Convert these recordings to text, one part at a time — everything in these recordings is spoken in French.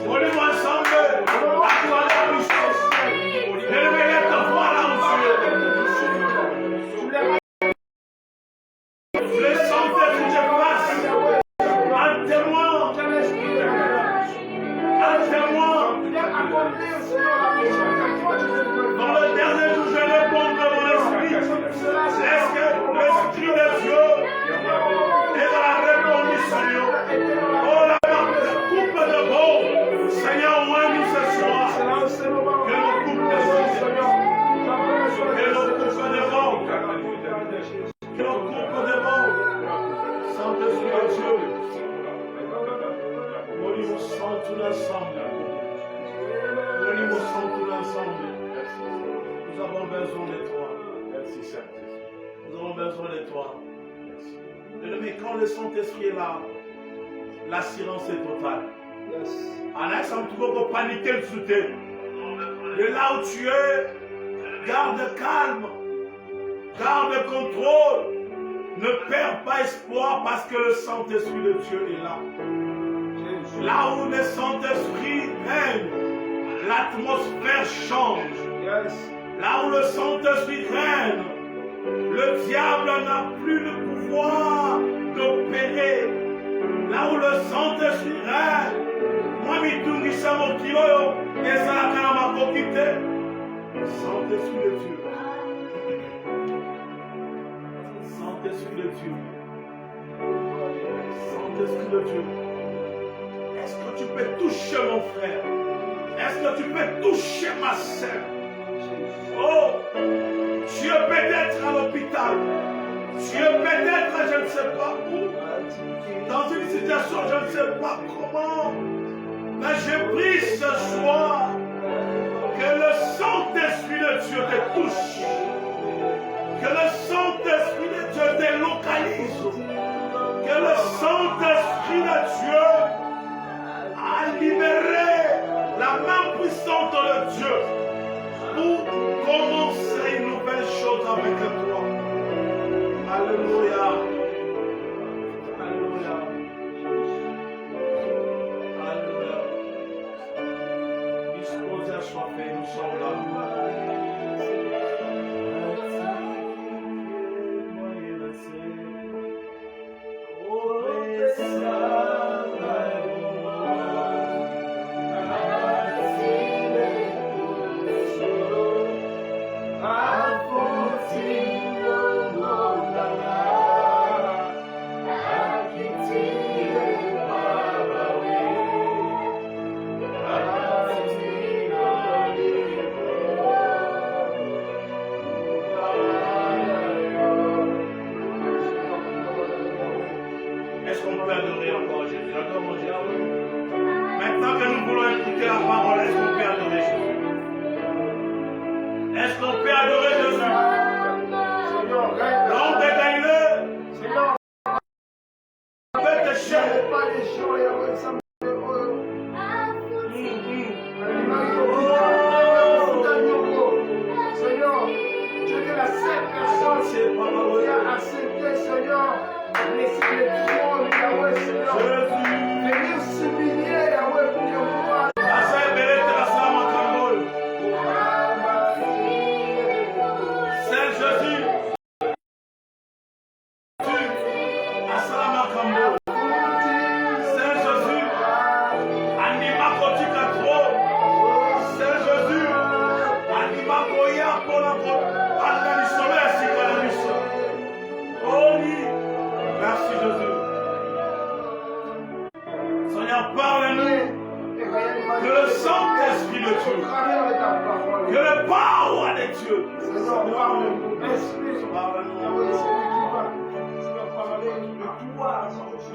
On est ensemble. Acclame la puissance. Élevez ta voix là où tu es. Le Saint-Esprit te passe. Un témoin. Un témoin. Dans le dernier jour, je réponds de mon esprit. Est-ce que l'Esprit de Dieu est dans la réponse, Seigneur? Oh, la coupe de beau. Seigneur, ouvre-nous ce soir. Que nos coupes de beau. Que nos coupes de beau. Que nos coupes de beau. Saint-Esprit de Dieu. Nous nous sentons tout ensemble. Nous nous sentons tout ensemble. Nous avons besoin de toi. Merci, Saint-Esprit. Nous avons besoin de toi. Mais quand le Saint-Esprit est là, l'assurance est totale. En instant, tu peux pas paniquer le soutien. De là où tu es, garde calme. Garde contrôle. Ne perds pas espoir parce que le Saint-Esprit de Dieu est là. Là où le Saint-Esprit règne, l'atmosphère change. Là où le Saint-Esprit règne, le diable n'a plus le pouvoir d'opérer. Là où le Saint-Esprit règne, moi, je suis kilo et ça n'a qu'à m'a quitté. Saint-Esprit de Dieu. Saint-Esprit de Dieu. Saint-Esprit de Dieu. Est-ce que tu peux toucher mon frère? Est-ce que tu peux toucher ma sœur? Oh, tu es peut-être à l'hôpital. Tu es peut-être, je ne sais pas où. Dans une situation, je ne sais pas comment. Mais je prie ce soir que le Saint-Esprit de Dieu te touche. Que le Saint-Esprit de Dieu te localise. Que le Saint-Esprit de Dieu a libéré la main puissante de Dieu pour commencer une nouvelle chose avec toi. Alléluia. Alléluia. Alléluia. Disposez à choisir, nous sommes là.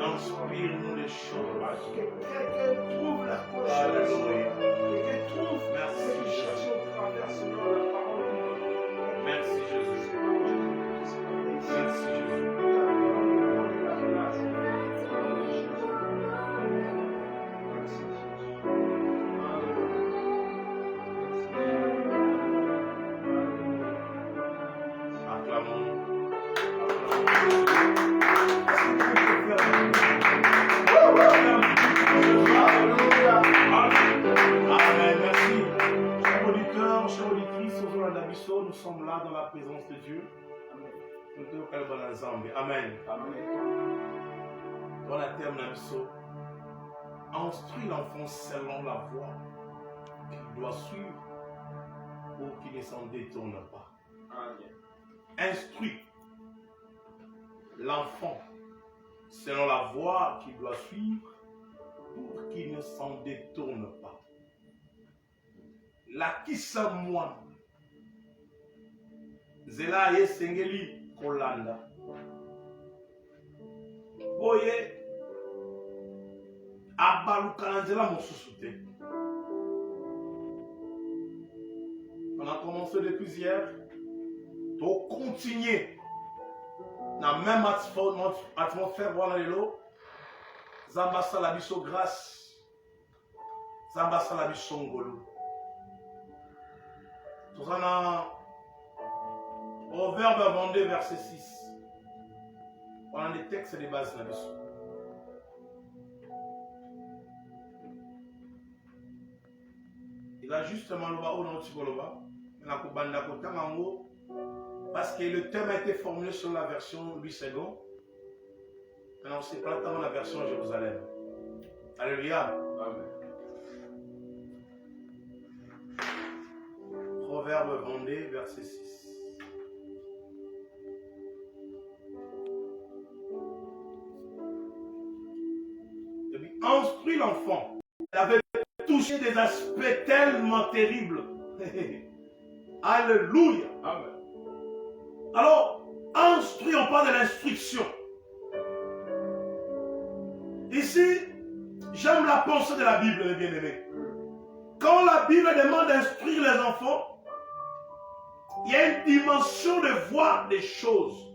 Inspire-nous les choses. Que quelqu'un trouve la conscience. Que trouve merci Jésus. Merci Jésus. Merci Jésus. Acclamons. la présence de Dieu. Nous devons faire le bon ensemble. Amen. Dans la terme d'Amso, instruis l'enfant selon la voie qu'il doit suivre pour qu'il ne s'en détourne pas. Instruis l'enfant selon la voie qu'il doit suivre pour qu'il ne s'en détourne pas. La kisa moi zela ye sengeli kolanda boye abalukana nzela mosusu te. On a commencé depuis hier, pour continuer dans la même atmosphère, voilà les lots. Zamba Salabiso grâce, Zamba Salabiso ngolo. Tout ça au verbe 22, verset 6. On a des textes de base là-dessus. Il a justement le bas au nom de parce que le thème a été formulé sur la version 8 secondes. Maintenant, c'est pas dans la version Jérusalem. Alléluia. Amen. Proverbe 22, verset 6. Et puis, instruis l'enfant. Il avait touché des aspects tellement terribles. Alléluia. Amen. Alors, instruisons pas de l'instruction. Ici, j'aime la pensée de la Bible, les bien-aimés. Quand la Bible demande d'instruire les enfants, il y a une dimension de voir des choses.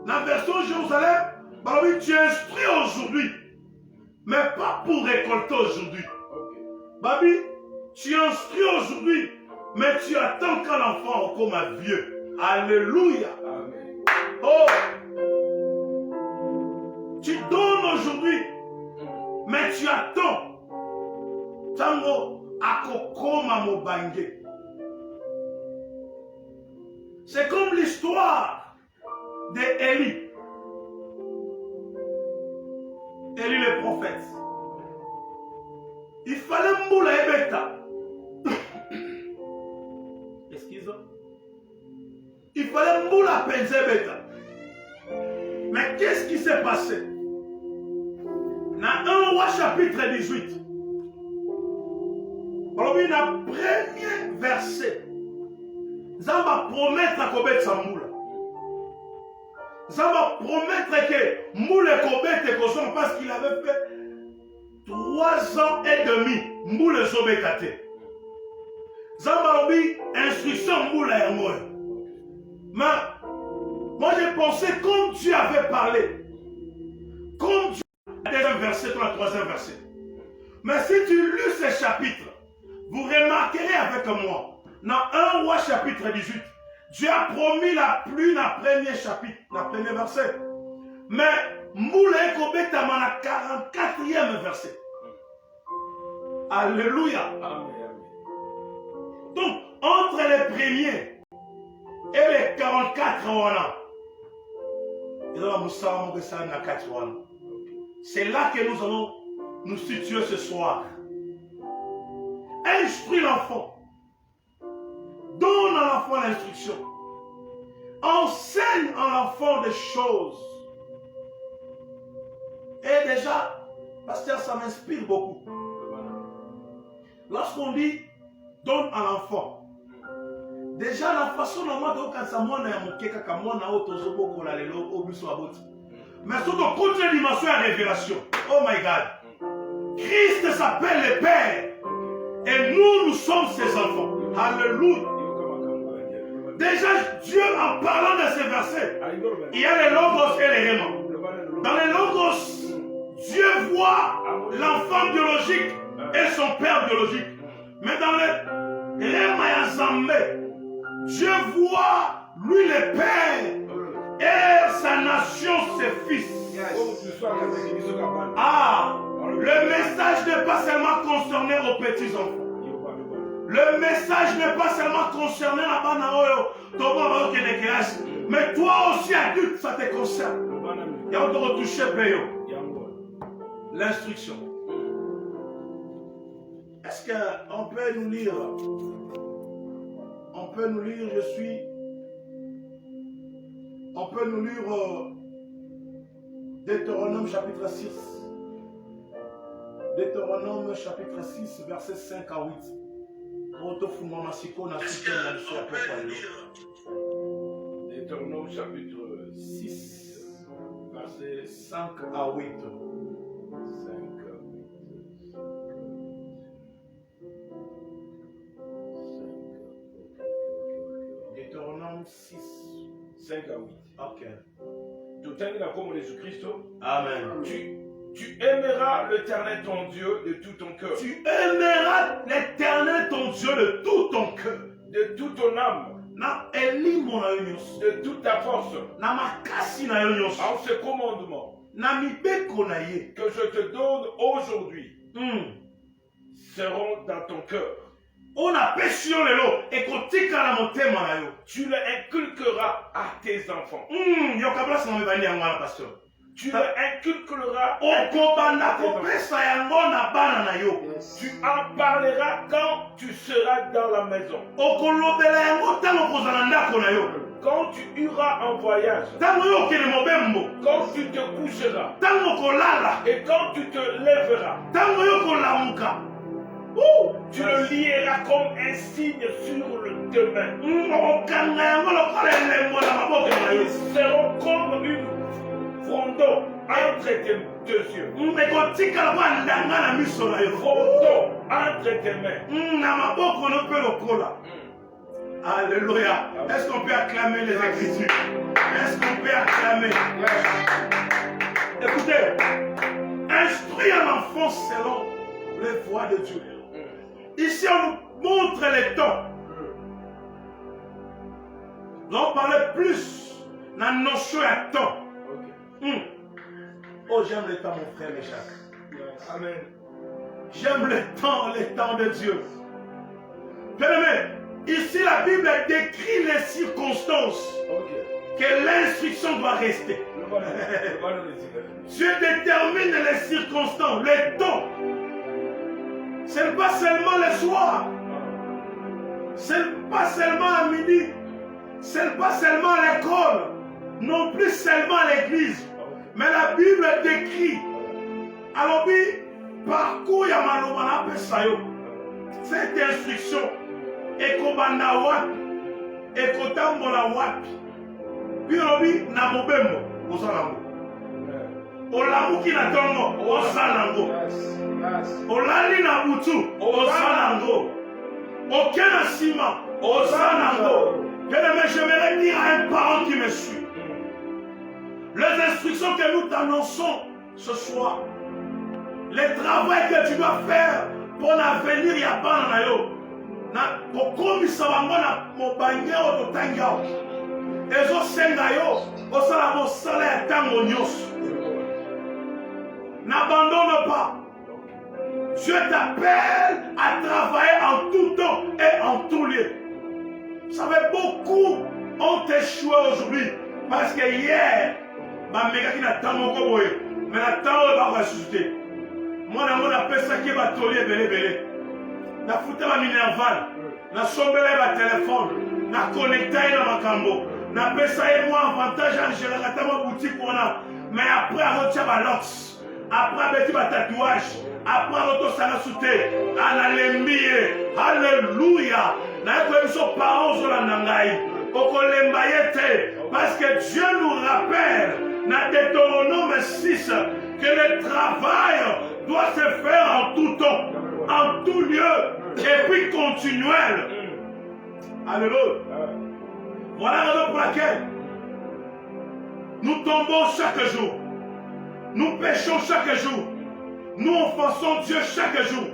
La version Jérusalem, tu instruis aujourd'hui, mais pas pour récolter aujourd'hui. Babi, tu instruis aujourd'hui, mais tu attends quand l'enfant comme un vieux. Alléluia. Amen. Oh, tu donnes aujourd'hui, mais tu attends. Tango akokoma mobange. C'est comme l'histoire d'Élie. Élie le prophète. Il fallait moula ebeta. Excusez-moi. Il fallait moula penzebeta. Mais qu'est-ce qui s'est passé? Dans 1 roi chapitre 18. Dans le premier verset. Zamba promettre à Kobet Samoula. Zamba promettre que moule Kobet et Koson parce qu'il avait fait 3 ans et demi, moule Zobekate. Zambarobi, instruction moule et moi. Mais, moi j'ai pensé, comme Dieu avait parlé, comme Dieu, le deuxième verset, dans le 3e verset. Mais si tu lis ces chapitres, vous remarquerez avec moi, dans 1 roi chapitre 18, Dieu a promis la pluie dans le premier chapitre, dans le premier verset. Mais, moule et Kobet dans le 44e verset. Alléluia. Amen. Donc, entre les premiers et les 44 c'est là que nous allons nous situer ce soir. Instruis l'enfant. Donne à l'enfant l'instruction. Enseigne à l'enfant des choses. Et déjà, pasteur, ça m'inspire beaucoup. Lorsqu'on dit donne à l'enfant, déjà la façon normale de faire ça, moi, mais surtout, contre la dimension à révélation. Oh my God. Christ s'appelle le Père. Et nous sommes ses enfants. Alléluia. Déjà, Dieu, en parlant de ces versets, il y a les logos et les rémons. Dans les logos, Dieu voit l'enfant biologique et son père biologique. Mais dans les rémons, Dieu voit lui le père et sa nation ses fils. Ah, Le message n'est pas seulement concerné aux petits-enfants. Le message n'est pas seulement concerné à Banaoyo, mais toi aussi, adulte, ça te concerne. Il y a encore retouché Péyo. L'instruction. Est-ce qu'on peut nous lire? On peut nous lire, on peut nous lire Deutéronome chapitre 6. Deutéronome chapitre 6, versets 5 à 8. Est-ce qu'on peut lire Deutéronome chapitre 6, versets 5 à 8. 5 à 8. Deutéronome 6, 5 à 8. Ok. Comme Jésus-Christ. Amen. Tu aimeras l'Éternel ton Dieu de tout ton cœur. Tu aimeras l'Éternel ton Dieu de tout ton cœur. De toute ton âme. De toute ta force. En ce commandement. Que je te donne aujourd'hui. Seront dans ton cœur. Tu le inculqueras à tes enfants. Tu le inculqueras à tes enfants. Tu en parleras quand tu seras dans la maison. Quand tu iras en voyage. Quand tu te coucheras. Et quand tu te lèveras. Tu le lieras comme un signe sur tes mains. Ils seront comme une frondeau entre tes deux yeux. Frondeau entre tes mains. Alléluia. Est-ce qu'on peut acclamer les Écritures? Est-ce qu'on peut acclamer? Écoutez, instruis un enfant selon les voies de Dieu. Ici, on nous montre les temps. Nous allons parler plus de la notion de temps. Oh, j'aime le temps, mon frère Méchac. Amen. J'aime le temps de Dieu. Bien-aimé, ici la Bible décrit les circonstances que l'instruction doit rester. Dieu détermine les circonstances, les temps. Ce n'est pas seulement le soir. Ce n'est pas seulement à midi. Ce n'est pas seulement à l'école. Non plus seulement à l'église. Mais la Bible décrit. Alors, parcours Yamalomana Pesayo. Cette instruction. Ekobanda wapi. Ekotambola wapi. Puis on Namobembo. Osalango. Olamuki na tongo. Osalango. Olali na butu. Osalango. Aucun ciment. Osalango. J'aimerais dire à un parent qui me suit. Les instructions que nous t'annonçons ce soir. Les travaux que tu dois faire pour l'avenir, il n'y a pas de yo. Pour comme ça va mon banger au tangao. Et zo senga yo. Osala mo salaire tango nyos. N'abandonne pas. Dieu t'appelle à travailler en tout temps et en tout lieu. Vous savez, beaucoup ont échoué aujourd'hui parce que hier, mais la temps va ressusciter. Moi, je appelle ça qui va toller belé. Je foutu ma minerval, je sombé ma téléphone, je connecté à ma cambo. Je appelle ça et moi avantage en général dans ma boutique. Mais après, je retire ma lox. Après, je ma tatouage. Après, je vais sauter. Alléluia. Nous sommes parents sur la nangaï. Parce que Dieu nous rappelle dans Deutéronome 6 que le travail doit se faire en tout temps, en tout lieu, et puis continuel. Alléluia. Voilà la raison pour laquelle nous tombons chaque jour. Nous péchons chaque jour. Nous offensons Dieu chaque jour.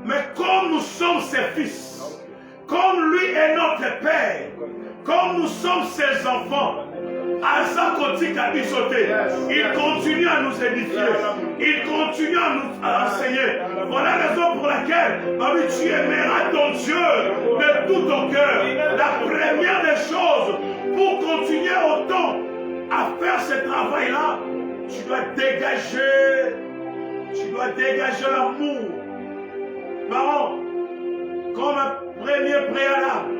Mais comme nous sommes ses fils, comme lui est notre Père, comme nous sommes ses enfants, Il continue à nous édifier. Il continue à nous enseigner. Voilà la raison pour laquelle tu aimeras ton Dieu de tout ton cœur. La première des choses, pour continuer autant à faire ce travail-là, tu dois dégager l'amour. Parents, comme un premier préalable,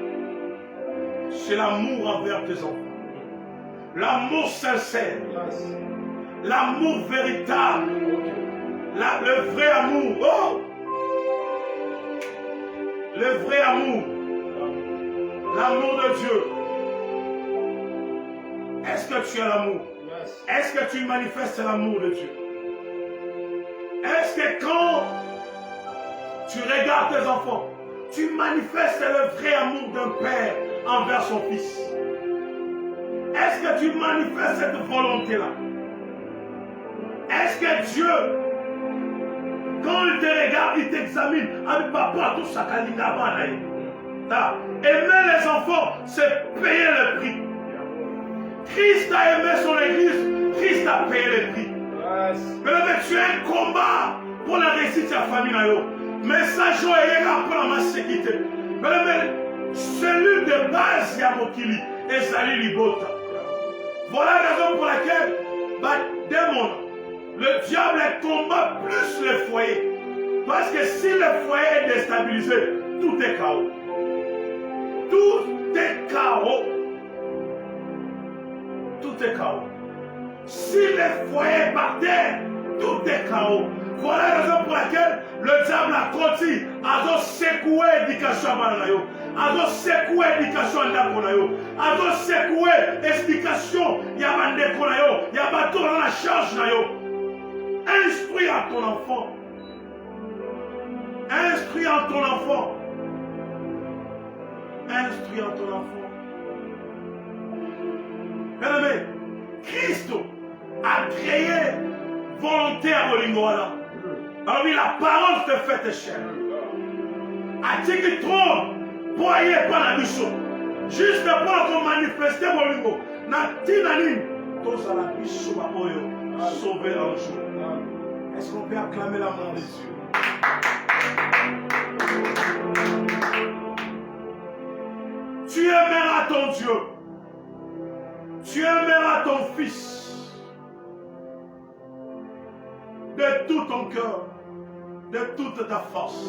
c'est l'amour envers tes enfants. L'amour sincère, l'amour véritable, le vrai amour. Oh! Le vrai amour, l'amour de Dieu. Est-ce que tu as l'amour? Est-ce que tu manifestes l'amour de Dieu? Est-ce que quand tu regardes tes enfants, tu manifestes le vrai amour d'un père envers son fils? Est-ce que tu manifestes cette volonté-là? Est-ce que Dieu, quand il te regarde, il t'examine avec papa, tout ça, aimer les enfants, c'est payer le prix. Christ a aimé son église, Christ a payé le prix. Mais tu as un combat pour la réussite de ta famille. Mais ça, je vais pour la sécurité. Mais celui de base, Yamokili, et Zali Libota. Voilà la raison pour laquelle, le diable combat plus le foyer. Parce que si le foyer est déstabilisé, tout est chaos. Tout est chaos. Tout est chaos. Si le foyer est par terre, tout est chaos. Voilà la raison pour laquelle le diable a continué à secouer l'éducation à Malanayo, à secouer l'éducation à Ndakonayo, à secouer l'explication à Bandekonayo, à Bato dans la charge Nayo. Instruis à ton enfant. Instruis à ton enfant. Instruis à ton enfant. Bien-aimé, Christ a créé volonté à Bolingoala. Alors oui, la parole te fait tes chers. A-t-il qui trompe pour aller par la mission? Juste pour manifester Bolingo. N'a-t-il tous à la mission sauver un jour. Est-ce qu'on peut acclamer l'amour des cieux? Tu aimeras ton Dieu. Tu aimeras ton fils de tout ton cœur, de toute ta force.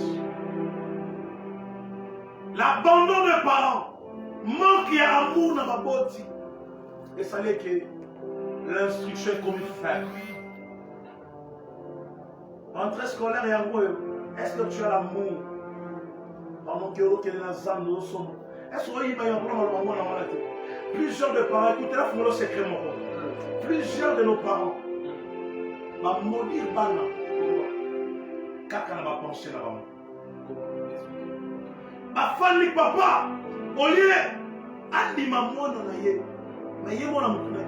L'abandon des parents manque d'amour dans ma body. Et ça l'est que l'instruction est comme faire. Entrée scolaire et en gros, est-ce que tu as l'amour? Pendant que l'autre est dans la zone, nous sommes. Est-ce qu'il y a un problème? Plusieurs de parents, écoutez là, il faut le secret, mon frère. Plusieurs de nos parents, va maudire Bana. Quand on va penser là-bas. Ma famille, papa, au lieu, Andi maman na ye, mais ye mona mutuna,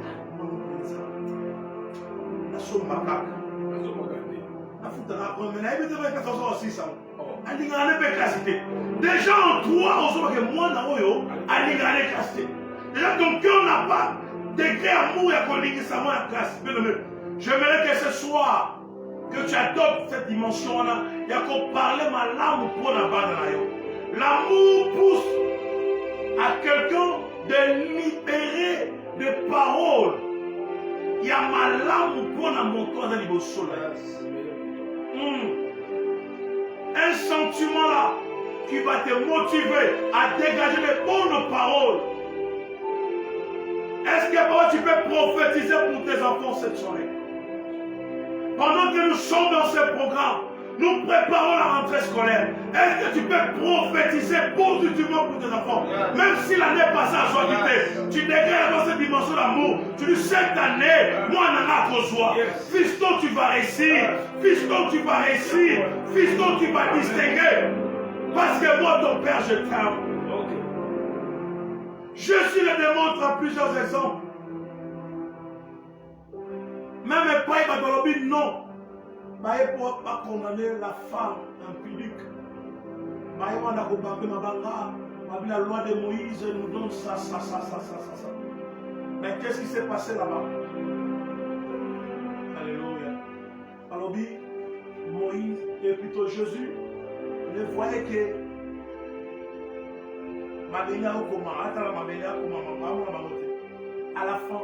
na somba kaka. Na futa na kwa mena, ebe te ba 14 ans. Andi ngane be kasite. Déjà en toi, on sait que moi na oyo, andi ngane kasite. Déjà ton cœur n'a pas degré amour et qu'on ça moi la classe. J'aimerais que ce soir que tu adoptes cette dimension-là, il y a qu'on parle ma langue pour la bande. L'amour pousse à quelqu'un de libérer des paroles. Il y a ma langue pour la montée dans le soleil. Un sentiment là qui va te motiver à dégager les bonnes paroles. Est-ce que tu peux prophétiser pour tes enfants cette soirée? Pendant que nous sommes dans ce programme, nous préparons la rentrée scolaire. Est-ce que tu peux prophétiser positivement pour tes enfants? Même si l'année passée a quitté, tu dégages dans cette dimension d'amour. Tu dis cette année, moi, on en a besoin. Fiston, tu vas réussir. Fiston, tu vas réussir. Fiston, tu vas distinguer. Parce que moi, ton père, je t'aime. Je suis le démontre à plusieurs exemples. Même pas il va dans le non. Il ne peut pas condamner la femme impudique. Il va la loi de Moïse nous donne ça. Mais qu'est-ce qui s'est passé là-bas? Alléluia. Alors, Moïse, et plutôt Jésus, ne voyait que à la fin,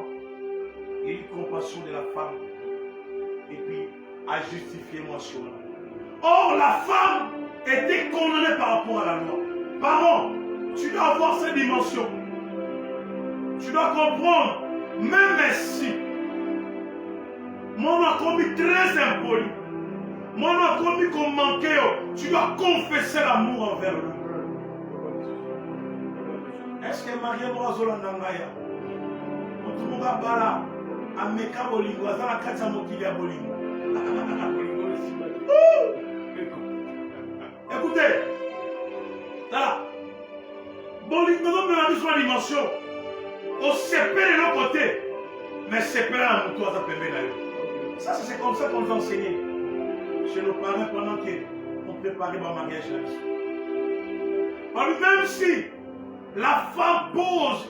il y a eu compassion de la femme et puis a justifié moi sur là. Or, la femme était condamnée par rapport à la loi. Parents, tu dois avoir cette dimension. Tu dois comprendre, même si mon a commis très impoli, mon a commis qu'on manquait, tu dois confesser l'amour envers lui. Est-ce que Maria Moazola Nangaya, Motumunga Bala, Ameka Bolingo, Azana Kacha Mokilia Bolingo. Écoutez, là, Bolingo non me l'a mis sur la dimension. On sépare de l'autre côté, mais séparer un mouton à ta pémé. Ça, c'est comme ça qu'on nous a enseigné chez nos parents pendant qu'on préparait mon mariage là. Même si la femme pose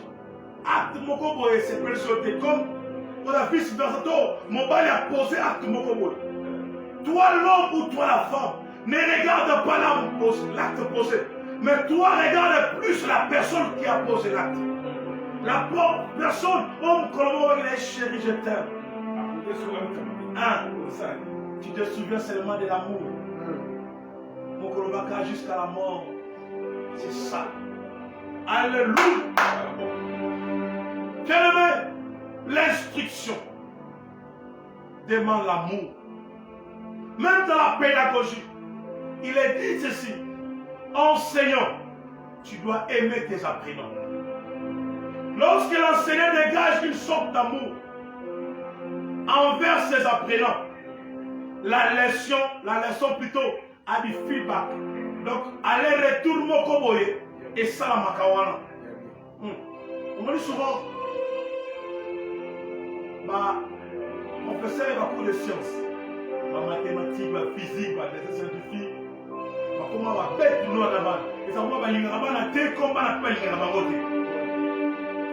acte Mokobo et c'est présenté comme on a vu dans ce mon bail a posé acte Mokobo. Toi l'homme ou toi la femme, ne regarde pas l'acte posé, mais toi regarde plus la personne qui a posé l'acte. La pauvre personne, homme Colombo, il est chéri, je t'aime. Tu te souviens seulement de l'amour. Mon Colombo jusqu'à la mort. C'est ça. Alléluia. Bien-aimé, l'instruction demande l'amour. Même dans la pédagogie, il est dit ceci. Enseignant, tu dois aimer tes apprenants. Lorsque l'enseignant dégage une sorte d'amour envers ses apprenants, la leçon plutôt a du feedback. Donc, aller-retour Mokoboye et ça la makawana. On me dit souvent, professeur et ma cours de sciences, ma mathématique, ma physique, ma dessin scientifique, comment va bête nous là-bas. Et ça va l'ingénieur comme on appelle l'ingénieur.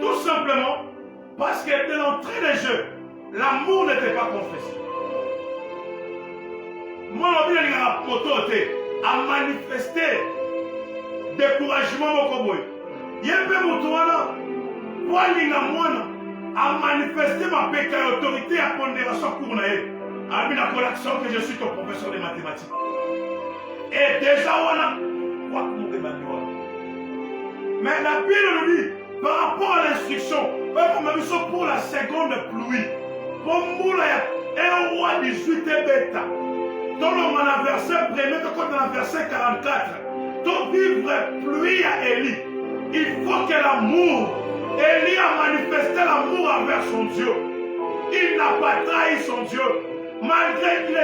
Tout simplement parce que de l'entrée des jeux, l'amour n'était pas confessé. Moi, a manifesté découragement au Koboy. Yembe Moutouana, a manifesté ma péché autorité à pondération pour naïe. A mis la correction que je suis ton professeur de mathématiques. Et déjà, on a mais la Bible nous dit, par rapport à l'instruction, pour la seconde pluie, pour Moula, un roi 18 bêta. Dans le verset 1er, dans le verset 44, ton vivre pluie à Élie. Il faut que l'amour, Élie a manifesté l'amour envers son Dieu. Il n'a pas trahi son Dieu. Malgré qu'il y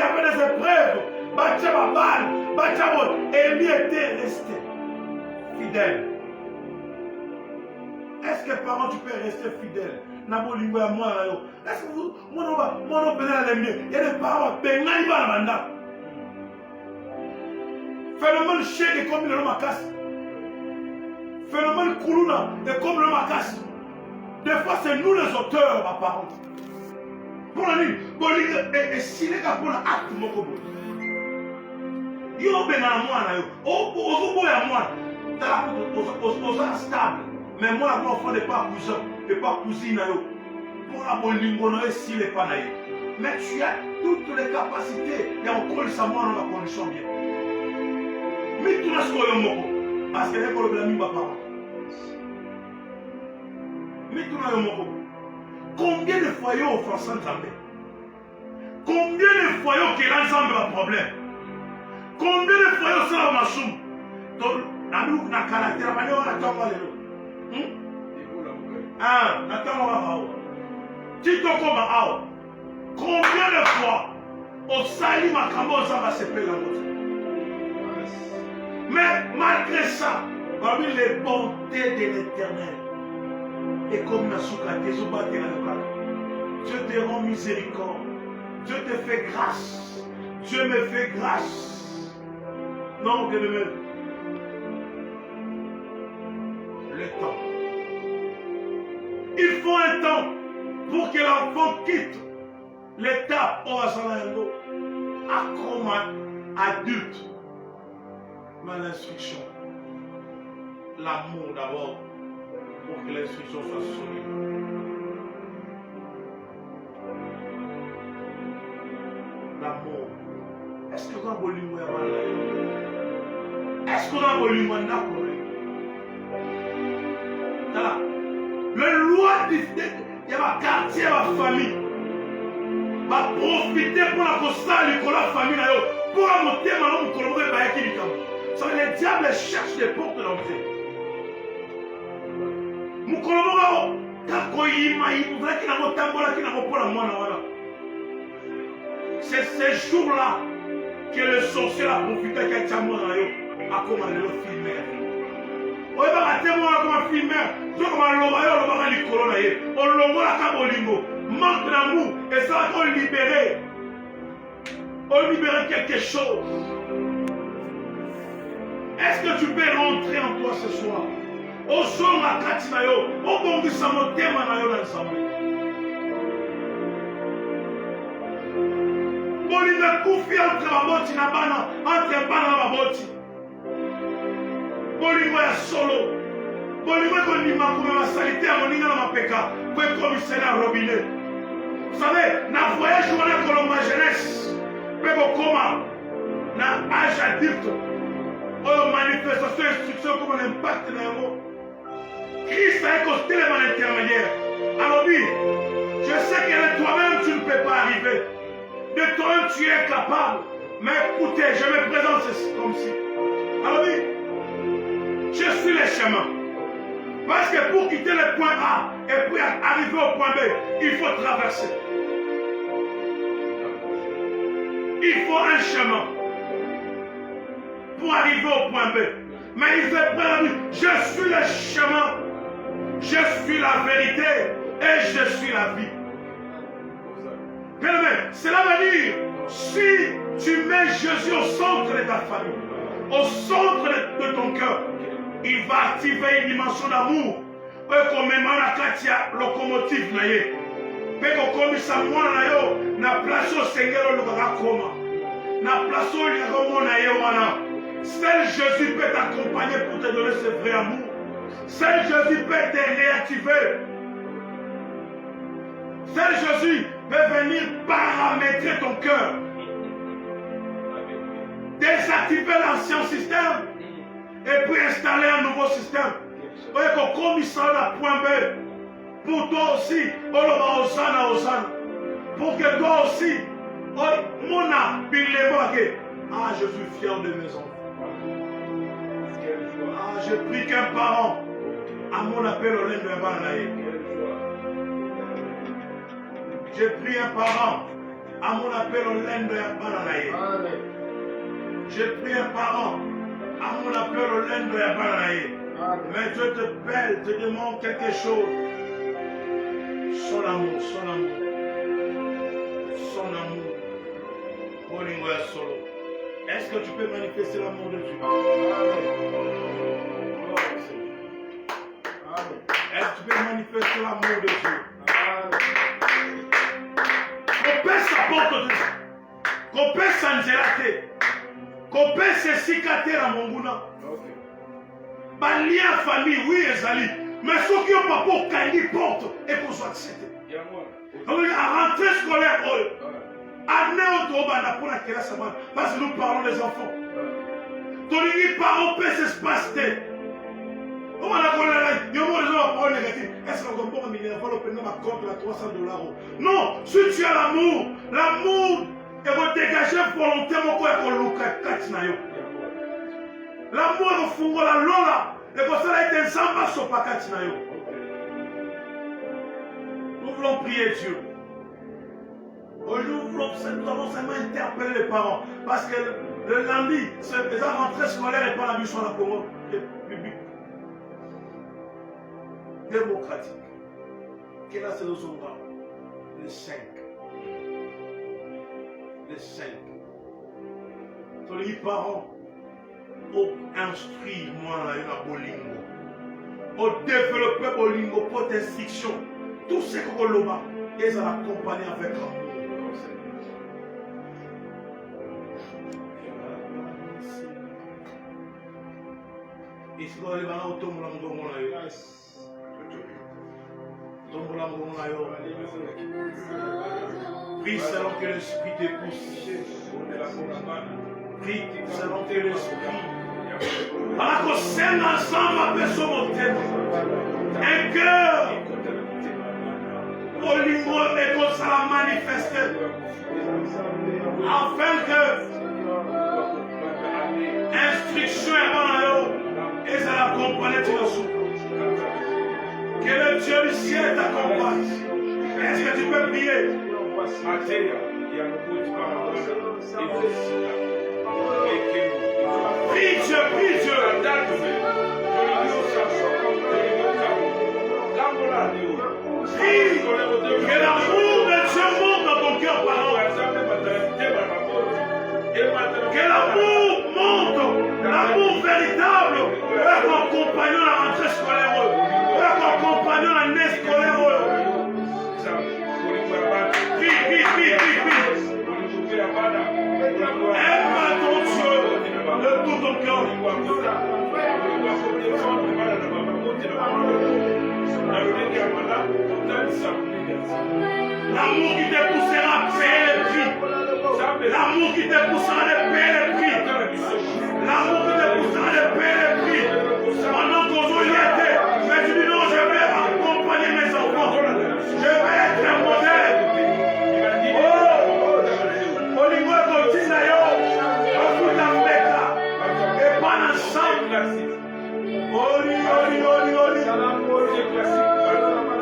avait des épreuves, Élie était resté fidèle. Est-ce que parents tu peux rester fidèle? Est-ce que vous, moi, il y a des parents qui phénomène chèque et comme le macasse. Phénomène Koulouna et comme le macasse. Des fois, c'est nous les auteurs, ma parents. Pour la nuit, et si les gars pour l'acte, mon cobo. Yo, ben à moi, au à moi, aux stable. Mais moi, mon enfant n'est pas cousin, n'est pas cousine. Pour la bolingono et s'il n'est pas naïf. Mais tu as toutes les capacités et encore le savoir dans la condition bien. Mais tu n'as pas eu moko. Parce que les problèmes ne sont pas. Mais tu n'as pas eu moko. Combien de foyers au Français Zambé? Combien de foyers qui l'ensemble a problème? Combien de foyers au Salam Machoum? Donc, nous, na caractère, on a tant de combien de fois au Sali Makambo ça va se payer la moitié? Mais malgré ça, parmi les bontés de l'Éternel, et comme Dieu te rend miséricorde, Dieu te fait grâce, Dieu me fait grâce. Non, bien aimé, le temps. Il faut un pour que l'enfant quitte l'étape où Azanando a comme adulte. Mais l'instruction, l'amour d'abord, pour que l'instruction soit solide. L'amour. Est-ce que quand vous voulez voir est-ce qu'on a voulu voir le loi il y a ma quartier, ma famille va profiter pour la costale pour la famille pour la monter maintenant pour le ça veut dire le diable cherche des portes d'entrée. Mukolomo kakoyima ibuvla kina motambola kina mopola mwana wana. C'est ces jours-là que le sorcier a profité qu'à Tchamona a commandé le film. On va rater moi comme un film. Je comme un lobayo, lobayo Nicolas naïe. On l'envoie à Cabolingo. Manque d'amour et ça va qu'on libérer. On libérer quelque chose. Est-ce que tu peux rentrer en toi ce soir? Au son à Katinayo, au bon du Samoté Manayo l'ensemble. Bolinga kufi entre maboti na bana, entre bana na maboti. Bolinga ya solo. Bolinga kondima comme ma salité à moninga na mapeka, pour être commissaire à robinet. Vous savez, na voyage où on a comme ma jeunesse, peut comment na âge adulte, ou manifestation instruction comme un impact na yango. Christ a écosté les mains intermédiaires. Alors oui, je sais que de toi-même tu ne peux pas arriver. De toi-même tu es capable. Mais écoutez, je me présente comme si. Alors oui, je suis le chemin. Parce que pour quitter le point A et puis arriver au point B, il faut traverser. Il faut un chemin pour arriver au point B. Mais il fait prendre, je suis le chemin, je suis la vérité et je suis la vie. Bien-aimé, cela veut dire, si tu mets Jésus au centre de ta famille, au centre de ton cœur, il va activer une dimension d'amour. Et comme la katia locomotive naye. Et comme ça moi na place au Seigneur le rakoma. Na place au liagomo naye wana. Seul Jésus peut t'accompagner pour te donner ce vrai amour. Seul Jésus peut te réactiver. Seul Jésus peut venir paramétrer ton cœur. Désactiver l'ancien système et puis installer un nouveau système. Et qu'on commissionne à point B. Pour toi aussi, Osana. Pour que toi aussi, Mona, ah, je suis fier de mes enfants. Ah, je prie qu'un parent à mon appel au lait de Banaï. J'ai pris un parent à mon appel au lait de Banaï. J'ai pris un parent à mon appel au lait de Banaï. Mais Dieu te pèle, te demande quelque chose. Son amour, son amour. Son amour. Bolingoya solo. Est-ce que tu peux manifester l'amour de Dieu? Est-ce que tu peux manifester l'amour de Dieu? Qu'on sa porte de Dieu. Qu'on pèse sa nzélate. Qu'on pèse ses cicatrices à mon gouna. Bah, lien famille, oui, Ezali. Mais ceux qui n'ont pas pour gagner porte et qu'on soit accepté. À rentrée scolaire, parce que nous parlons des enfants. Donc, les parents peuvent s'espacer. On va la il y a des parole négative. Est-ce qu'on peut me contre la $300? Non, si tu as l'amour, l'amour, et vous dégagez volontairement pour être l'amour est au fond de la lola. Et pour cela, il est un samba sur Pakatinayo. Nous voulons prier Dieu. Aujourd'hui, nous avons seulement interpellé les parents. Parce que le lundi, les rentrées scolaires et pas la mission à la Congo publique. Démocratique. Quelle est cette chose là? Les 5. Les 5. Tous les parents ont instruit moi à Bolingo. Ont développé Bolingo pour instruction. Tout ce qu'on a. et ça l'accompagne avec l'amour. Et si vous allez au tombeau, prie selon que l'esprit te pousse. Prie selon que l'esprit. Alors qu'on s'aime ensemble avec son thème. Un cœur au niveau et qu'on s'en manifeste. Afin que instruction est bonne et ça l'accompagne tout le souffle. Que le Dieu du ciel t'accompagne. Est-ce que tu peux prier? Prie Dieu, prie Dieu. Prie que l'amour de Dieu monte dans ton cœur par que l'amour monte, l'amour véritable, vers ton compagnon à la rentrée scolaire, vers ton compagnon à l'année scolaire. Aime ton Dieu de tout ton cœur. L'amour qui te poussera à payer le prix. L'amour qui te poussera à payer le prix. L'amour qui te poussera à payer le prix. Pendant qu'on y était, mais tu dis non, je vais accompagner mes enfants. Je vais être un modèle. Oh, au niveau de Tinayo, au d'Afrique, et pas ensemble. Oli.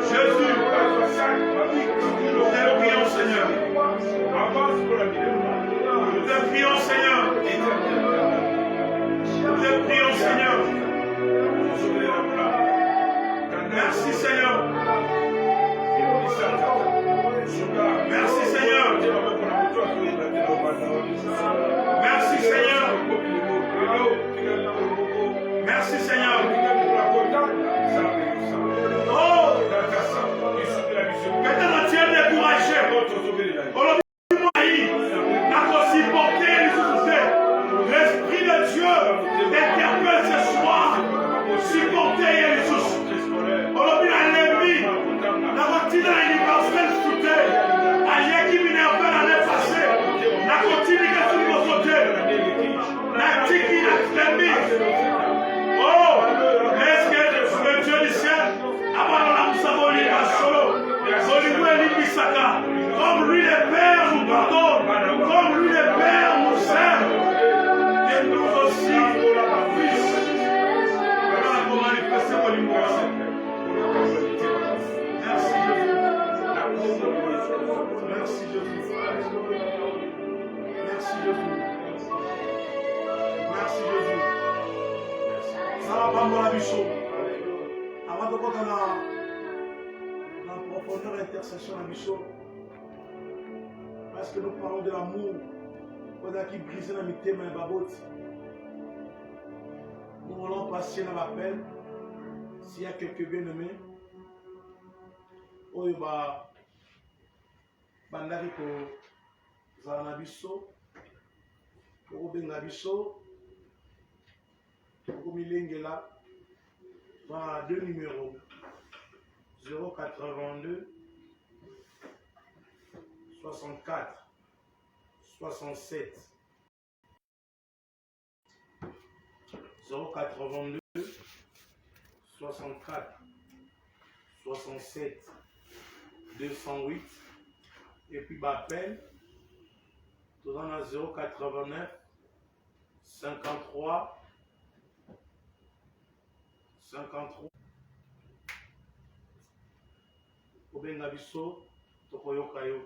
Jésus, nous te prions, Seigneur. Nous te prions, Seigneur. Nous te prions, Seigneur. Merci, Seigneur. Merci, Seigneur. Merci, Seigneur. Merci, Seigneur. Oh, peut-être tu es découragé. L'Esprit de Dieu t'interpelle ce soir. Supporter Jésus. Aujourd'hui, l'ennemi, la routine universelle soutée. Aïe qui m'énerve l'année passée. La continue que tu peux sauter. La tiki extrémiste. Oh, est-ce que le Dieu du ciel, avant la Moussaboli à solo, comme lui le Père nous pardonne, comme lui le Père nous aime, et nous aussi, voilà comment manifester mon immortalité. Merci Jésus. Merci Jésus. Merci Jésus. Merci Jésus. Ça va pas mon ami chaud. Avant de voir la profondeur d'intercession à Michaud, parce que nous parlons de l'amour, pendant qu'il brise la mité, mais babot. Nous allons passer dans l'appel. S'il y a quelques bien-aimés, oh, bah, bandari ko zanabiso, ko bengabiso, ko milengela. Voilà deux numéros. 082 64 67 082 64 67 208 et puis appel tout dans la 089 53 53 Obenga biso tokoyoka yo.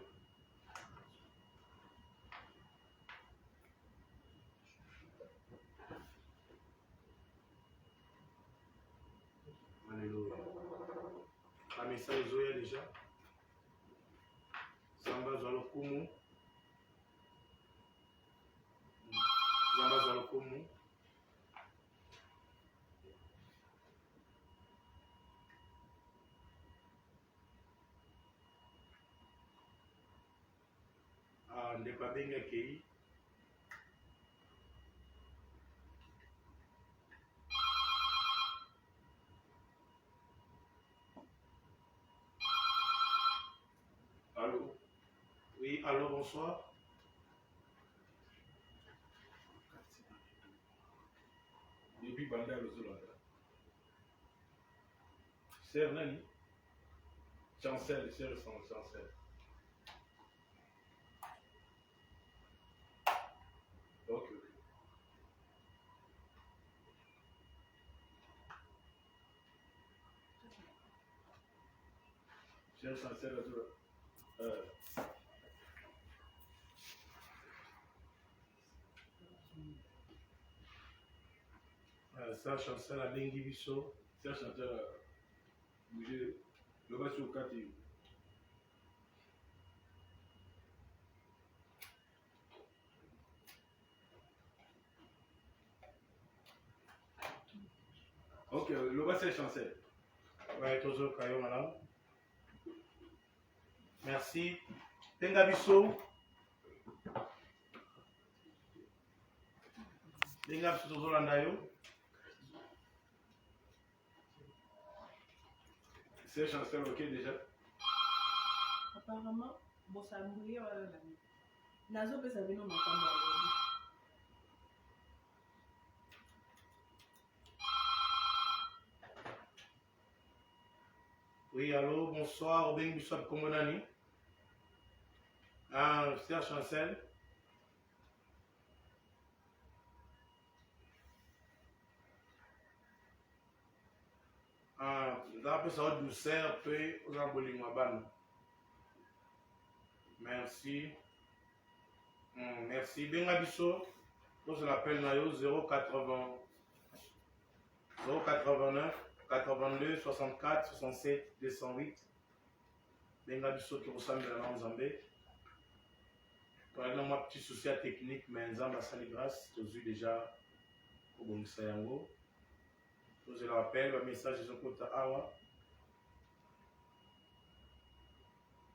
Alléluia. La message Zoya déjà. Samba Zalokumu. Samba Zalokumu. ndeko abengaki Allô? Oui, allô, bonsoir. Depuis Banda Rosolanda. Sœur Nani? Chancel, sœur Chancel. Ok. Sœur Chancel, sœur Chancel abengi biso. Sœur Chantal, bougez. Le bas sur 4. Ok, le bas c'est Chancel. Ouais, toujours Kayo Malam. Merci. Tenga biso. Tenga biso toujours landayo. C'est Chancel, ok déjà? Apparemment, bon, ça a brûlé. Nazo peut savoir non makambo. Oui, allô, bonsoir. Obengi biso Kombo Nani. Ah, sœur Chancel. Vous avez ça douceur, puis vous avez bolé ma banne. Merci. Merci. Benga biso. Je l'appelle Nayo 080 089 82 64 67 208. Benga biso qui ressemble à Nzambé. Quand il y a un petit souci technique, mais Nzamba sali grâce, tu as vu déjà au bon Sayango. Je le rappelle, le message de Zokota Awa.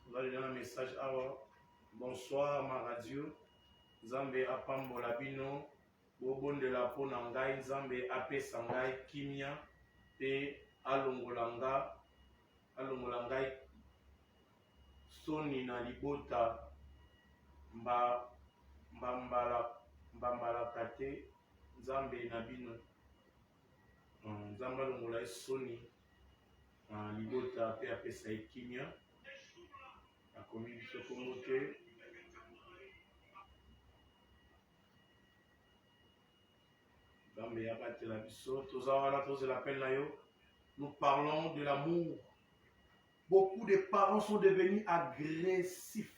Vous allez donner un message Awa. Bonsoir, ma radio. Nzambe apambo labino. Bobon de la peau nangai. Nzambe ape sangai kimia. Pe alongolanga. Alongolangai. Soni na libota. Mbambala kate. Nzambe nabino. Nzamba longola soni libota pe apesa kimia akomi biso kombo te Nzambe ya batela biso toza wana tozela appel na yo. Nous parlons de l'amour. Beaucoup de parents sont devenus agressifs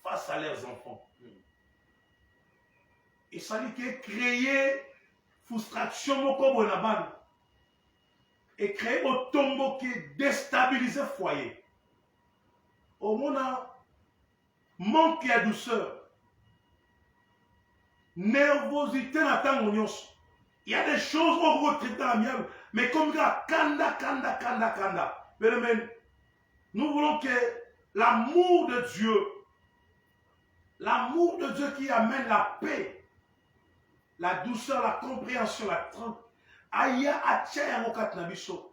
face à leurs enfants. Et ça dit que créer frustration moko bonabana et créer au tombeau qui déstabilise le foyer. Au monde manque de douceur, nervosité dans tango nyonso. Il y a des choses au retraité amiable, mais comme ça kanda. Mais nous voulons que l'amour de Dieu qui amène la paix, la douceur, la compréhension, la tranquillité. Aya atia yango kati na biso.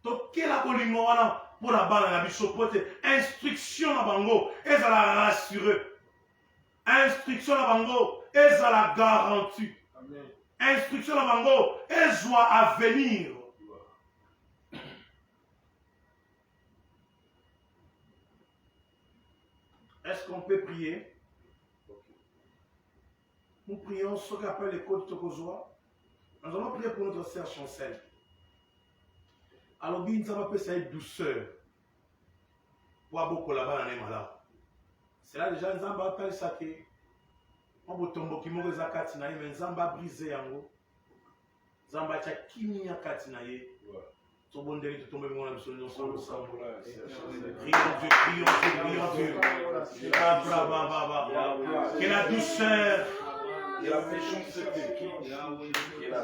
Tokela kolingo wana pour la bana na biso pote instruction na bango ezala rassuré. Instruction na bango ezala garantie. Amen. Instruction na bango ezwa avenir. Est-ce qu'on peut prier? Nous prions ce qu'on appelle les côtes Tokozwa. Nous allons prier pour notre sœur Chancel. Alors, nous avons appelé ça une douceur. Pour beaucoup là-bas, on est malade. C'est là déjà, nous avons appelé ça que on va tomber qui m'a zakati na mais nous avons brisé yango. Nous avons acheté kimi ya kati na ye. Son bon délai de tomber mon âme sur nous ensemble. Prions Dieu. Que la douceur. Et la méchanceté qui est la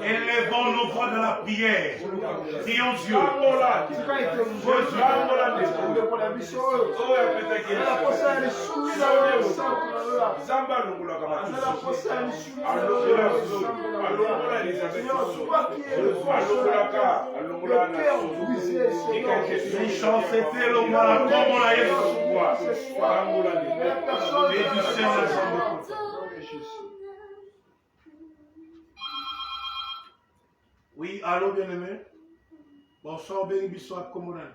Élève Élevons nos voix dans la prière. Prions Dieu. Oui, allô bien-aimé. Bonsoir, béni, bonsoir, Comoran.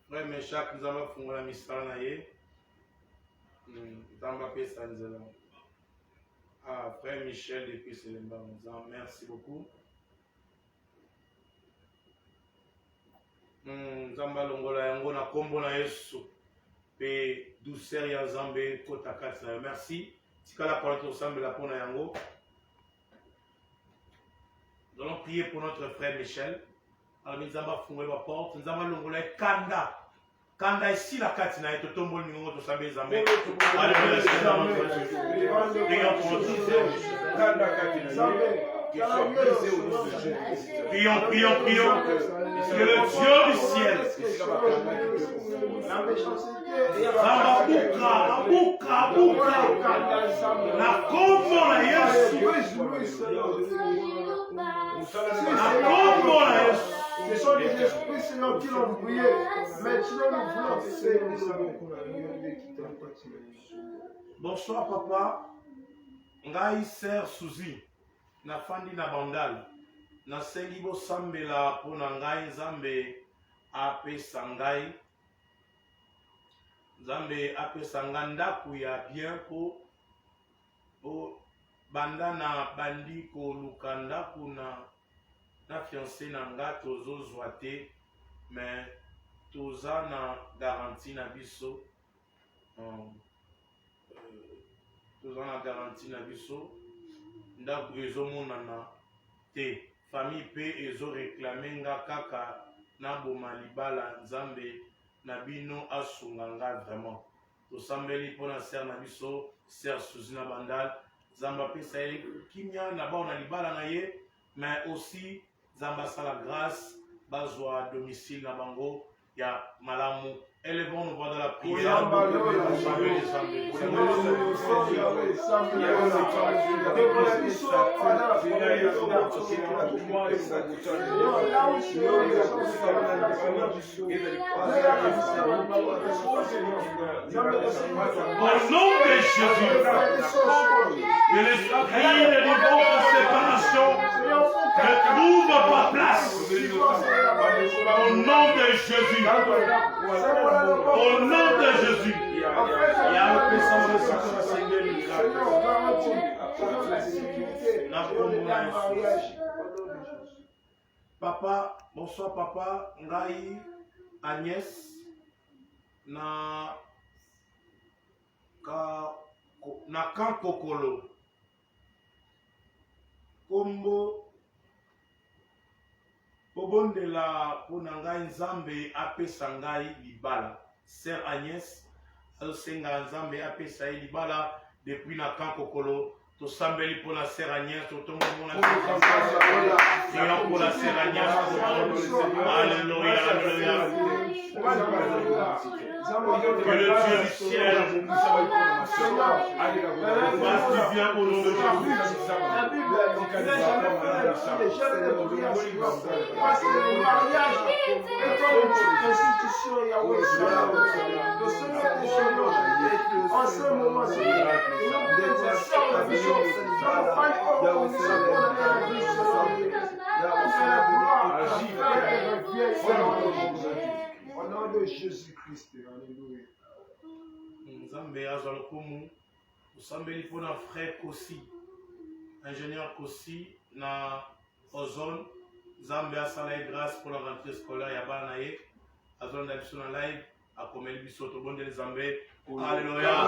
Frère Meshach, nous avons fait la mission. Nous avons fait ça. Ah, frère Michel, depuis Sélémba, merci beaucoup. Nous avons longola yango na kombo na Yesu. Pe douceur ya Nzambe kota kati na yo. Merci. Tikala pour notre ensemble la pona yango. Nous allons prier pour notre frère Michel. Alors nous allons fouiller la porte. Nous allons longola kanda. Kanda ici la kati na yo. Tombo ningo to sambe Nzambe. Alléluia. Prions pour notre frère. Kanda kati na yo. Prions, prions, prions. Que le Dieu du ciel, na kombo na Yesu, ce sont les esprits Seigneur qui l'ont brûlé. Maintenant nous voulons que Seigneur. Bonsoir papa. Ngai sœur Suzy. Nafandi na bandal. Nasengi bo sambela pona ngai Nzambe apesa ngai. Nzambe apesa nga ndaku ya bien po banda na bandi ko luka ndaku na fiancé na nga tozozwa te, mais toza na garantie na biso. Toza na garantie na biso. Ndaku ezomonana te. Famille pe ezo réclamer nga kaka na boma libala Nzambe na bino asunga nga vraiment. Tosambeli pona sœur na biso, sœur Suzy na bandal. Nzambe apesa ye kimia na bao na libala na ye, mais aussi Nzambe asala grâce bazwa domicile na bango ya malamu. Élevons nos voix dans la prière. Au nom de Jésus, que l'esprit de divorce, séparation ne trouve pas place. Au nom de Jésus. Au nom de Jésus. Papa, bonsoir papa. Ngai Agnès na Kankokolo. Kombo Bobondela pona ngai Nzambe apesa ngai libala. Sœur Agnès azosenga Nzambe apesa ye libala depuis na Kankokolo. Tosambeli pona Sœur Agnès totongo mona. Prions pour la Sœur Agnès. Alléluia, alléluia. Que le Dieu du ciel fasse du bien au nom de Jésus. Parce que le mariage est comme une institution Yahweh. En ce moment, au nom de Jésus-Christ, alléluia. Nzambe azalokumu, usambeli pona frère Kossi, ingénieur Kossi na Ozone. Nzambe asala grâce pour la rentrée scolaire ya bana ye. Azone na biso na live, akomeli biso to bondeli Nzambe. Alléluia.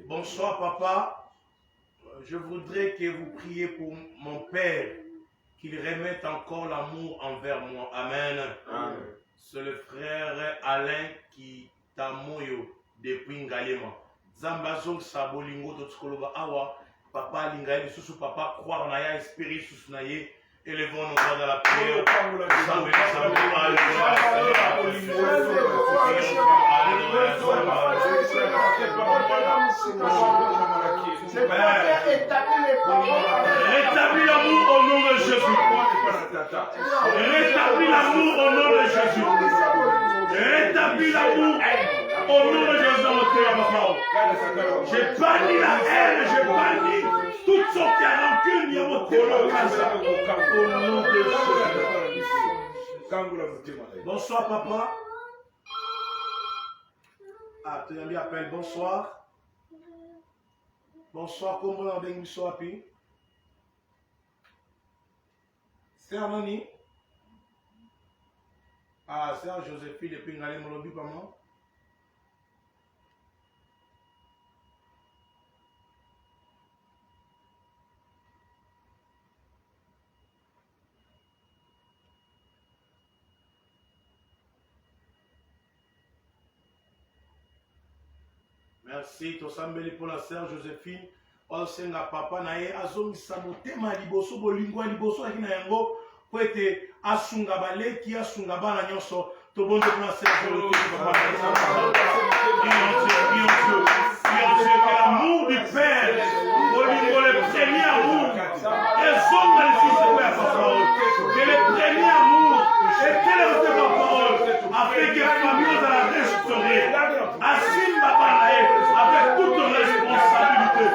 Bonsoir, papa. Je voudrais que vous priez pour mon père, qu'il remette encore l'amour envers moi. Amen. C'est le frère Alain qui tamoyo depuis Ngalema. Zambazong sabolingo totkoloba awa. Papa lingaye susu papa croire na ya espérer susu na ye. Élevons nos voix dans la prière. Rétablis l'amour au nom de Jésus. Rétablis l'amour au nom de Jésus. Rétablis l'amour au nom de Jésus. J'ai banni la haine, j'ai banni toute sorte de rancune. Il y a mon témoin. Au nom de Jésus. Bonsoir, papa. Ah, tu as mis appel. Bonsoir. Bonsoir, comment on a bien soapi? Sœur Nani? Ah, Sœur Joséphine, depuis Ngalé Molobi, pas moi? Merci, tosambeli pour la sœur Joséphine. Osenga papa na ye azongisa motema liboso bolingo liboso akina yango po ete asunga baleki asunga bana nyonso tobonde pour la sœur Joséphine papa que l'amour du Père bolingo le premier amour et son merci Père papa que le premier amour était le papa afin que la famille dans la restaurer asimba banae avec toute responsabilité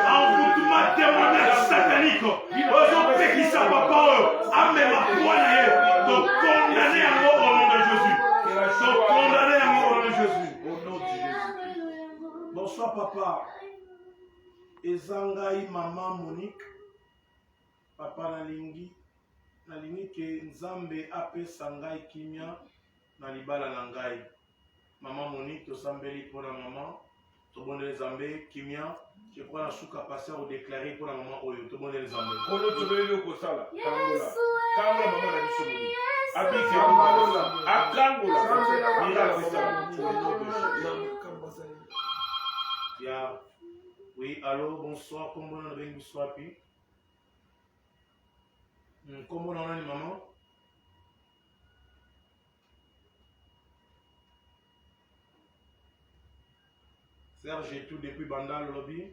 envoûtement témoignage satanique aux qui ça papa amène la poignée de condamner à mort au nom de Jésus de condamner à mort au nom de Jésus au nom de Jésus. Bonsoir papa ezangai maman Monique papa nalingi ke nzambe apesa ngai kimia na libala na ngai. Maman Monique, tosambeli pour la maman, tout bon les zambé, kimia, je crois la souka passer ou déclarer pour la maman oyo, tout bon les zambé. Kono tobeli ko sala, kangola maman na biso moni. Abiki kangola, mira Ya, oui, allô, bonsoir, comment on a bien bonsoir puis? Comment on a dit maman? Serge, j'ai tout depuis Bandal le lobby.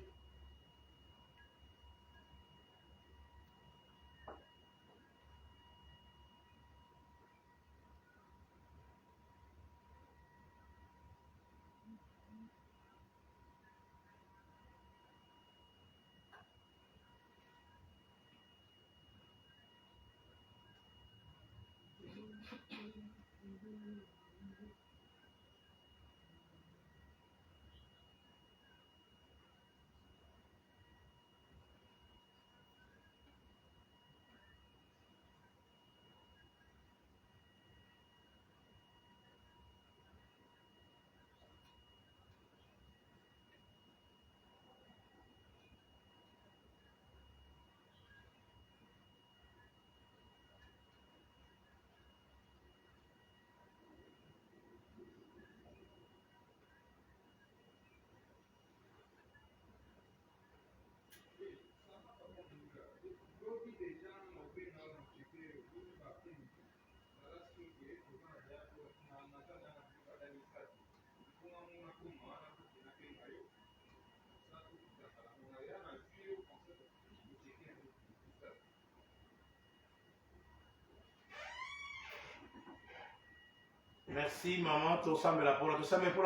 Merci maman, tu sembles la pour la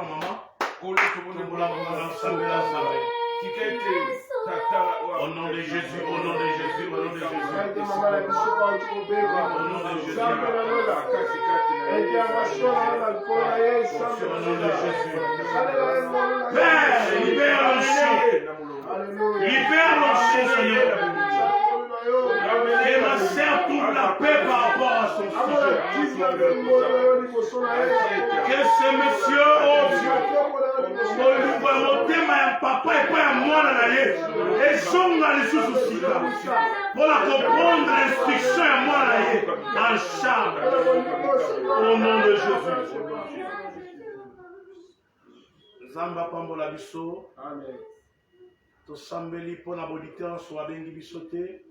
maman. Au nom de Jésus, au nom de Jésus, au nom de Jésus. Père, libère l'ancien. Libère l'ancien Seigneur. Que ce monsieur, oh Dieu, kolingwa motema ya papa epai ya mwana na ye ezonga lisusu sika mpona comprendre l'instruction ya mwana na ye en charge au nom de Jésus. Nzambe apambola biso tosambeli mpona bauditeur nyonso babengi biso te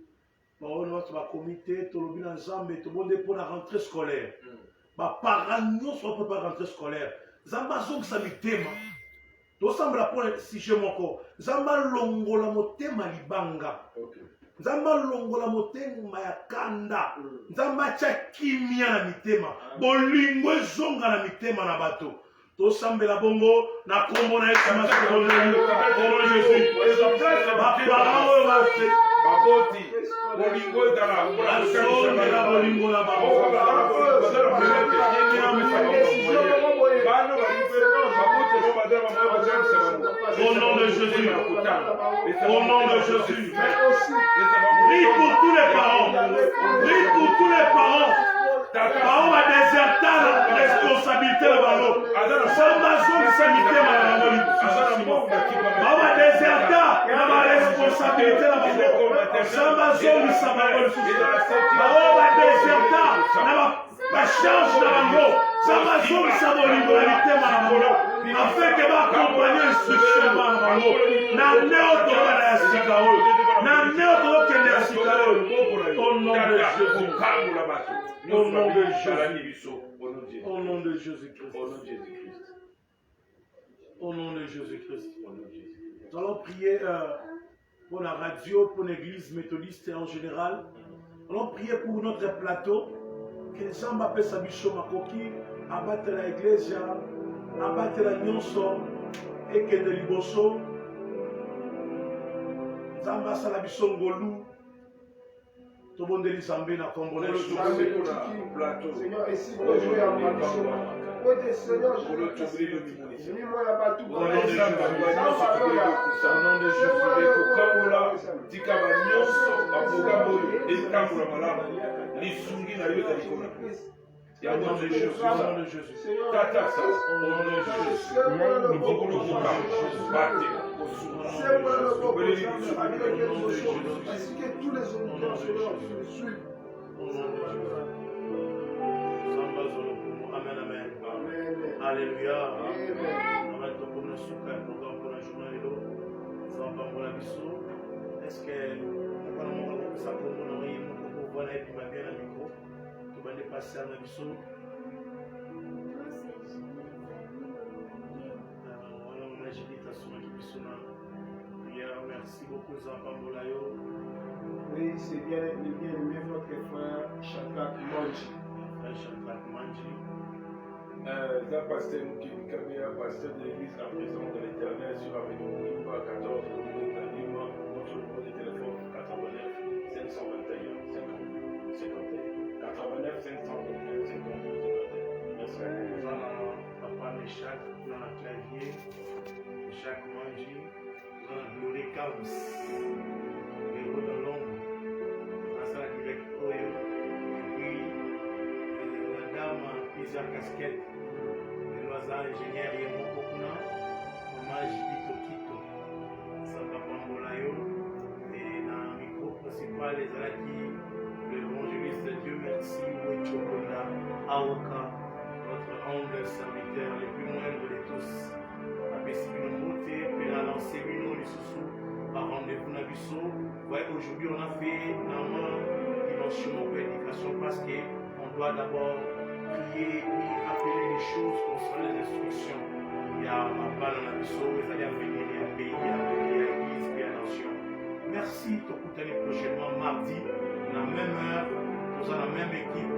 baoyo nyonso bakomi te tolobi na Nzambe tobonde mpona rentrée scolaire baparent nyonso baprépa rentrée scolaire Nzambe azongisa mitema tosambela mpona sujet moko Nzambe alongola motema libanga Nzambe alongola motema ya kanda Nzambe atya kimia na mitema bolingo ezonga na mitema na bato tosambela bongo na kombo na Yesu Masihi au nom de Jésus baparent oyo baboti bolingo ezala bazongela bolingo na bango au nom de Jésus, au nom de Jésus, prie pour tous les parents, prie pour tous les parents. Parents va déserter la responsabilité de Balo. Samba zone sanité madame. Parents va déserter la responsabilité de Balo. Samba zone sababolo. Parents va déserter la charge de Balo. Samba zone sababolo la mitema afin que va accompagner l'instruction de Balo. Na neo toka na sikao. Na neo toka na sikao. Au nom de Jésus. Au nom de Jésus. Au nom de Jésus-Christ. Au nom de Jésus-Christ. Nous allons prier pour la radio, pour l'église méthodiste en général. Nous allons prier pour notre plateau. Que les gens m'appellent Sabicho Makoki, abattre la église, abattre la nyonso, et que de liboso. Zamba Salabiso Ngolu. Tout le monde est Zambé na Combo. Seigneur, ici, pour jouer en tradition. Seigneur, je veux que au nom de Jésus, Amen, amen. Alléluia. Est-ce que ça passer à merci beaucoup, Zampambolayo. Oui, c'est bien aimé votre frère Shadrach Manji. Frère Shadrach Manji. Pasteur Mukibikabia, pasteur de l'église La Présence de l'Éternel sur Avenue Nimba 14, commune de Lima. Notre numéro de téléphone 89 521 51 89 521 52 Merci à vous. Nous allons papa Meshach dans la clavier, Meshach Manji, nous allons Glory Counts, héros de l'ombre, dans la directe Oyo, et puis la dame plusieurs casquettes, le loisir ingénieur Yemo Kokuna, maman Jibito Kito, Samba Pambolayo, et dans le micro principal, les Alaki, le évangéliste de Dieu, merci, Wichokonda, Aoka, votre humble serviteur, les plus moindres de tous. Abesibino Mote, Pena Lancemino, les sous par rendez-vous Nabiso. Ouais, aujourd'hui, on a fait une dimension de prédication parce qu'on doit d'abord prier et rappeler les choses concernant les instructions. Il y a ma balle en Nabiso, vous allez venir à pays, à l'église, à la nation. Merci, tout l'année prochainement, mardi, à la même heure, nous avons la même équipe.